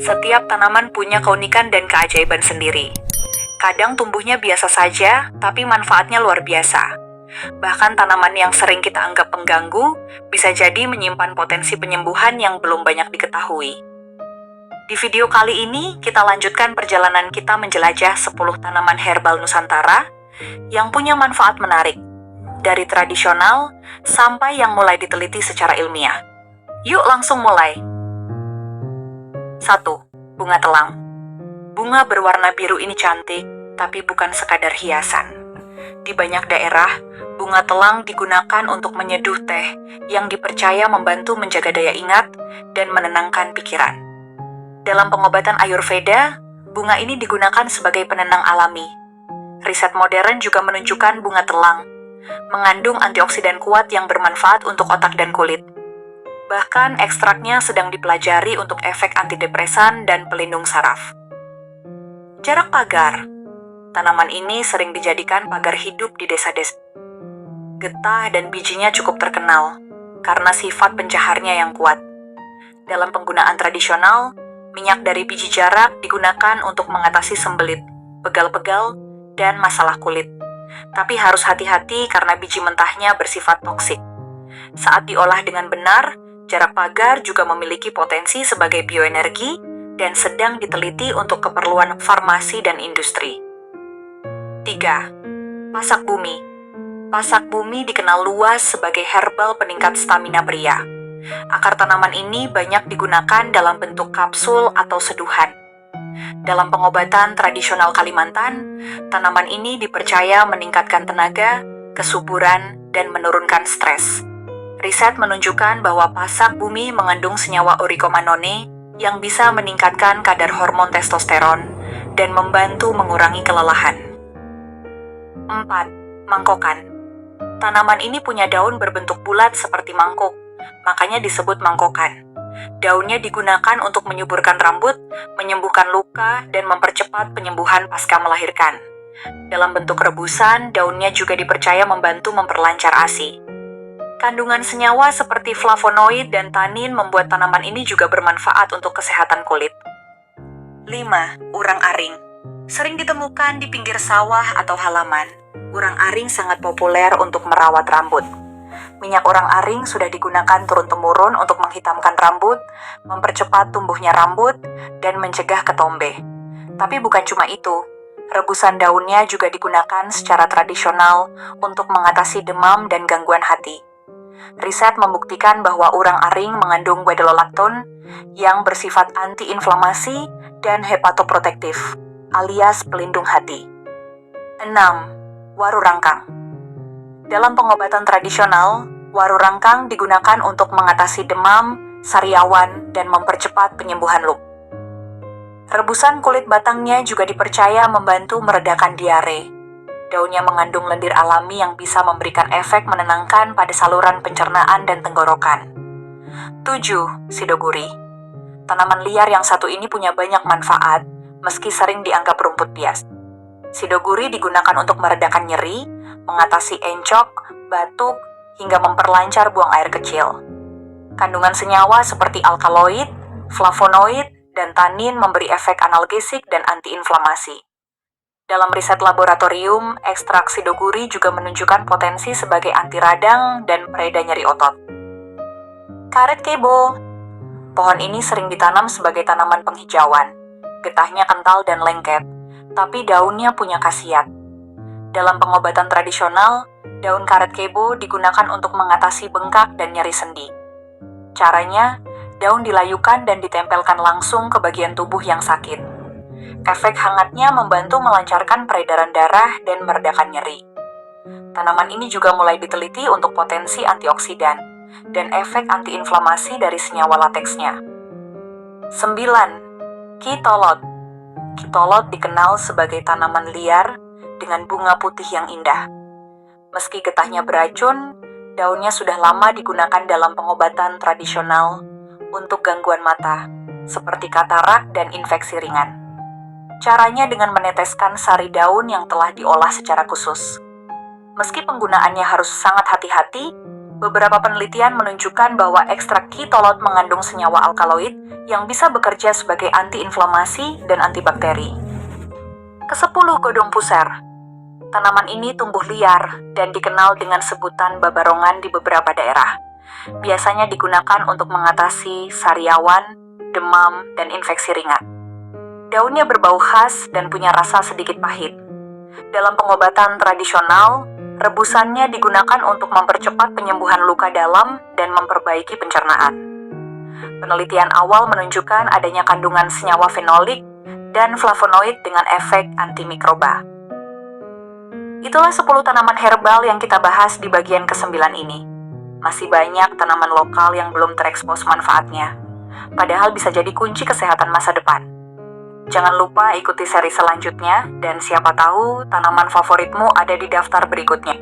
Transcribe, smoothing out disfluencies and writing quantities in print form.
Setiap tanaman punya keunikan dan keajaiban sendiri. Kadang tumbuhnya biasa saja, tapi manfaatnya luar biasa. Bahkan tanaman yang sering kita anggap pengganggu, bisa jadi menyimpan potensi penyembuhan yang belum banyak diketahui. Di video kali ini, kita lanjutkan perjalanan kita menjelajah 10 tanaman herbal Nusantara yang punya manfaat menarik, dari tradisional sampai yang mulai diteliti secara ilmiah. Yuk langsung mulai. 1. Bunga telang. Bunga berwarna biru ini cantik, tapi bukan sekadar hiasan. Di banyak daerah, bunga telang digunakan untuk menyeduh teh yang dipercaya membantu menjaga daya ingat dan menenangkan pikiran. Dalam pengobatan Ayurveda, bunga ini digunakan sebagai penenang alami. Riset modern juga menunjukkan bunga telang mengandung antioksidan kuat yang bermanfaat untuk otak dan kulit. Bahkan ekstraknya sedang dipelajari untuk efek antidepresan dan pelindung saraf. Jarak pagar. Tanaman ini sering dijadikan pagar hidup di desa-desa. Getah dan bijinya cukup terkenal karena sifat pencaharnya yang kuat. Dalam penggunaan tradisional, minyak dari biji jarak digunakan untuk mengatasi sembelit, pegal-pegal, dan masalah kulit. Tapi harus hati-hati karena biji mentahnya bersifat toksik. Saat diolah dengan benar, jarak pagar juga memiliki potensi sebagai bioenergi dan sedang diteliti untuk keperluan farmasi dan industri. 3. Pasak bumi. Pasak bumi dikenal luas sebagai herbal peningkat stamina pria. Akar tanaman ini banyak digunakan dalam bentuk kapsul atau seduhan. Dalam pengobatan tradisional Kalimantan, tanaman ini dipercaya meningkatkan tenaga, kesuburan, dan menurunkan stres. Riset menunjukkan bahwa pasak bumi mengandung senyawa orekomanone yang bisa meningkatkan kadar hormon testosteron dan membantu mengurangi kelelahan. 4. Mangkokan. Tanaman ini punya daun berbentuk bulat seperti mangkok, makanya disebut mangkokan. Daunnya digunakan untuk menyuburkan rambut, menyembuhkan luka, dan mempercepat penyembuhan pasca melahirkan. Dalam bentuk rebusan, daunnya juga dipercaya membantu memperlancar ASI. Kandungan senyawa seperti flavonoid dan tanin membuat tanaman ini juga bermanfaat untuk kesehatan kulit. 5. Urang-aring. Sering ditemukan di pinggir sawah atau halaman. Urang-aring sangat populer untuk merawat rambut. Minyak urang-aring sudah digunakan turun-temurun untuk menghitamkan rambut, mempercepat tumbuhnya rambut, dan mencegah ketombe. Tapi bukan cuma itu. Rebusan daunnya juga digunakan secara tradisional untuk mengatasi demam dan gangguan hati. Riset membuktikan bahwa urang-aring mengandung wedololakton yang bersifat anti-inflamasi dan hepatoprotektif, alias pelindung hati. 6. Waru rangkang. Dalam pengobatan tradisional, waru rangkang digunakan untuk mengatasi demam, sariawan, dan mempercepat penyembuhan luka. Rebusan kulit batangnya juga dipercaya membantu meredakan diare. Daunnya mengandung lendir alami yang bisa memberikan efek menenangkan pada saluran pencernaan dan tenggorokan. 7. Sidoguri. Tanaman liar yang satu ini punya banyak manfaat, meski sering dianggap rumput bias. Sidoguri digunakan untuk meredakan nyeri, mengatasi encok, batuk, hingga memperlancar buang air kecil. Kandungan senyawa seperti alkaloid, flavonoid, dan tanin memberi efek analgesik dan antiinflamasi. Dalam riset laboratorium, ekstrak sidoguri juga menunjukkan potensi sebagai anti radang dan pereda nyeri otot. Karet kebo. Pohon ini sering ditanam sebagai tanaman penghijauan. Getahnya kental dan lengket, tapi daunnya punya khasiat. Dalam pengobatan tradisional, daun karet kebo digunakan untuk mengatasi bengkak dan nyeri sendi. Caranya, daun dilayukan dan ditempelkan langsung ke bagian tubuh yang sakit. Efek hangatnya membantu melancarkan peredaran darah dan meredakan nyeri. Tanaman ini juga mulai diteliti untuk potensi antioksidan dan efek antiinflamasi dari senyawa lateksnya. 9. Kitolot. Kitolot dikenal sebagai tanaman liar dengan bunga putih yang indah. Meski getahnya beracun, daunnya sudah lama digunakan dalam pengobatan tradisional untuk gangguan mata, seperti katarak dan infeksi ringan. Caranya dengan meneteskan sari daun yang telah diolah secara khusus. Meski penggunaannya harus sangat hati-hati, Beberapa penelitian menunjukkan bahwa ekstrak kitolod mengandung senyawa alkaloid yang bisa bekerja sebagai antiinflamasi dan antibakteri. Kesepuluh, godong puser. Tanaman ini tumbuh liar dan dikenal dengan sebutan babarongan di beberapa daerah. Biasanya digunakan untuk mengatasi sariawan, demam, dan infeksi ringan. Daunnya berbau khas dan punya rasa sedikit pahit. Dalam pengobatan tradisional, rebusannya digunakan untuk mempercepat penyembuhan luka dalam dan memperbaiki pencernaan. Penelitian awal menunjukkan adanya kandungan senyawa fenolik dan flavonoid dengan efek antimikroba. Itulah 10 tanaman herbal yang kita bahas di bagian ke-9 ini. Masih banyak tanaman lokal yang belum terekspos manfaatnya, padahal bisa jadi kunci kesehatan masa depan. Jangan lupa ikuti seri selanjutnya, dan siapa tahu tanaman favoritmu ada di daftar berikutnya.